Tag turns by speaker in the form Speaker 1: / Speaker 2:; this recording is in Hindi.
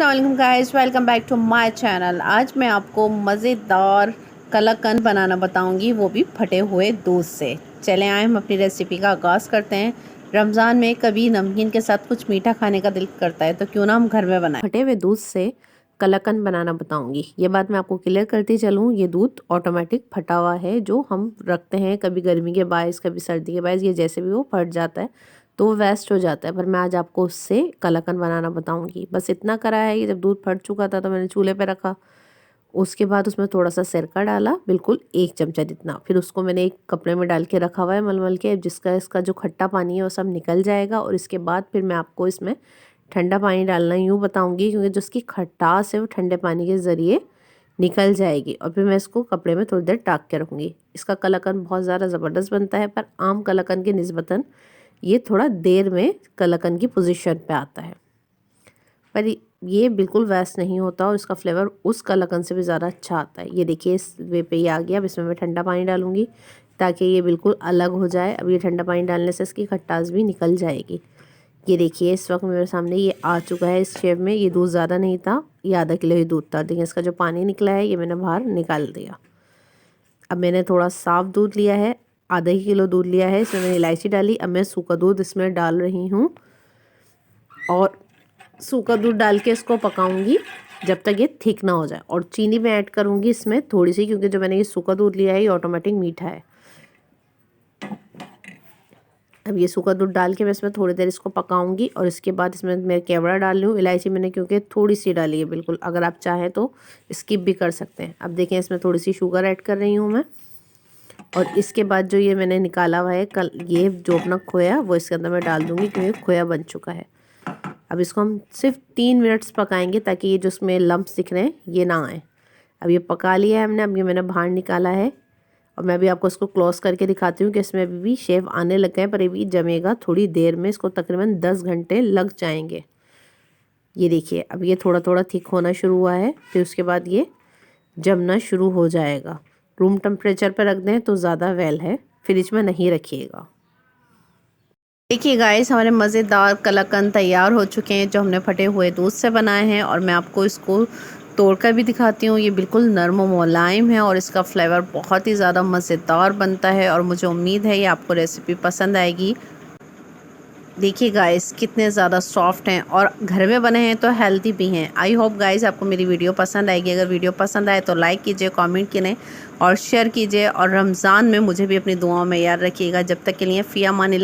Speaker 1: अस्सलाम guys, welcome back to my channel. आज मैं आपको मज़ेदार कलाकंद बनाना बताऊंगी, वो भी फटे हुए दूध से। चलें आए हम अपनी रेसिपी का आगाज़ करते हैं। रमज़ान में कभी नमकीन के साथ कुछ मीठा खाने का दिल करता है, तो क्यों ना हम घर में बनाएं। फटे हुए दूध से कलाकंद बनाना बताऊंगी। ये बात मैं आपको क्लियर करती चलूँ, ये दूध ऑटोमेटिक फटा हुआ है जो हम रखते हैं, कभी गर्मी के बायस कभी सर्दी के बायस, ये जैसे भी वो फट जाता है तो वो वेस्ट हो जाता है। पर मैं आज आपको उससे कलाकंद बनाना बताऊंगी। बस इतना करा है कि जब दूध फट चुका था तो मैंने चूल्हे पे रखा, उसके बाद उसमें थोड़ा सा सिरका डाला, बिल्कुल 1 चमचा जितना। फिर उसको मैंने एक कपड़े में डाल के रखा हुआ है मलमल के, जिसका इसका जो खट्टा पानी है वो सब निकल जाएगा। और इसके बाद फिर मैं आपको इसमें ठंडा पानी डालना यूँ बताऊँगी, क्योंकि जो उसकी खटास है वो ठंडे पानी के ज़रिए निकल जाएगी। और फिर मैं इसको कपड़े में थोड़ी देर टाक के रखूँगी। इसका कलाकंद बहुत ज़्यादा ज़बरदस्त बनता है, पर आम कलाकंद के निस्बतन ये थोड़ा देर में कलाकंद की पोजीशन पे आता है, पर ये बिल्कुल वैस नहीं होता और इसका फ्लेवर उस कलाकंद से भी ज़्यादा अच्छा आता है। ये देखिए इस वे पे ये आ गया। अब इसमें मैं ठंडा पानी डालूंगी ताकि ये बिल्कुल अलग हो जाए। अब ये ठंडा पानी डालने से इसकी खट्टास भी निकल जाएगी। ये देखिए इस वक्त मेरे सामने ये आ चुका है इस शेप में। ये दूध ज़्यादा नहीं था, ये आधा किलो ही दूध था। देखिए इसका जो पानी निकला है ये मैंने बाहर निकाल दिया। अब मैंने थोड़ा साफ़ दूध लिया है, आधा ही किलो दूध लिया है। इसमें मैंने इलायची डाली। अब मैं सूखा दूध इसमें डाल रही हूँ और सूखा दूध डाल के इसको पकाऊंगी जब तक ये थिक ना हो जाए। और चीनी मैं ऐड करूँगी इसमें थोड़ी सी, क्योंकि जो मैंने ये सूखा दूध लिया है ये ऑटोमेटिक मीठा है। अब ये सूखा दूध डाल के मैं इसमें थोड़ी देर इसको पकाऊंगी और इसके बाद इसमें मैं केवड़ा डाल लूँ। इलायची मैंने क्योंकि थोड़ी सी डाली है, बिल्कुल अगर आप चाहें तो स्किप भी कर सकते हैं। अब देखें इसमें थोड़ी सी शुगर ऐड कर रही हूँ मैं। और इसके बाद जो ये मैंने निकाला हुआ है कल ये जो अपना खोया वो इसके अंदर मैं डाल दूँगी, क्योंकि खोया बन चुका है। अब इसको हम सिर्फ 3 मिनट्स पकाएंगे ताकि ये जो उसमें लम्प्स दिख रहे हैं ये ना आए। अब ये पका लिया है हमने। अब ये मैंने बाहर निकाला है और मैं भी आपको इसको क्लोज करके दिखाती हूँ कि इसमें अभी भी शेव आने लग गए हैं, पर अभी जमेगा थोड़ी देर में। इसको तकरीबन 10 घंटे लग जाएंगे। ये देखिए अब ये थोड़ा थोड़ा थिक होना शुरू हुआ है, फिर उसके बाद ये जमना शुरू हो जाएगा। रूम टेम्परेचर पर रख दें तो ज़्यादा वेल है, फ्रिज में नहीं रखिएगा। देखिए गाइस हमारे मज़ेदार कलाकंद तैयार हो चुके हैं, जो हमने फटे हुए दूध से बनाए हैं। और मैं आपको इसको तोड़कर भी दिखाती हूँ। ये बिल्कुल नरम और मुलायम है और इसका फ्लेवर बहुत ही ज़्यादा मज़ेदार बनता है। और मुझे उम्मीद है ये आपको रेसिपी पसंद आएगी। देखिए गाइस कितने ज़्यादा सॉफ्ट हैं और घर में बने हैं तो हेल्दी भी हैं। आई होप गाइस आपको मेरी वीडियो पसंद आएगी। अगर वीडियो पसंद आए तो लाइक कीजिए, कमेंट कीजिए और शेयर कीजिए। और रमज़ान में मुझे भी अपनी दुआओं में याद रखिएगा। जब तक के लिए फ़ी अमानिल्लाह।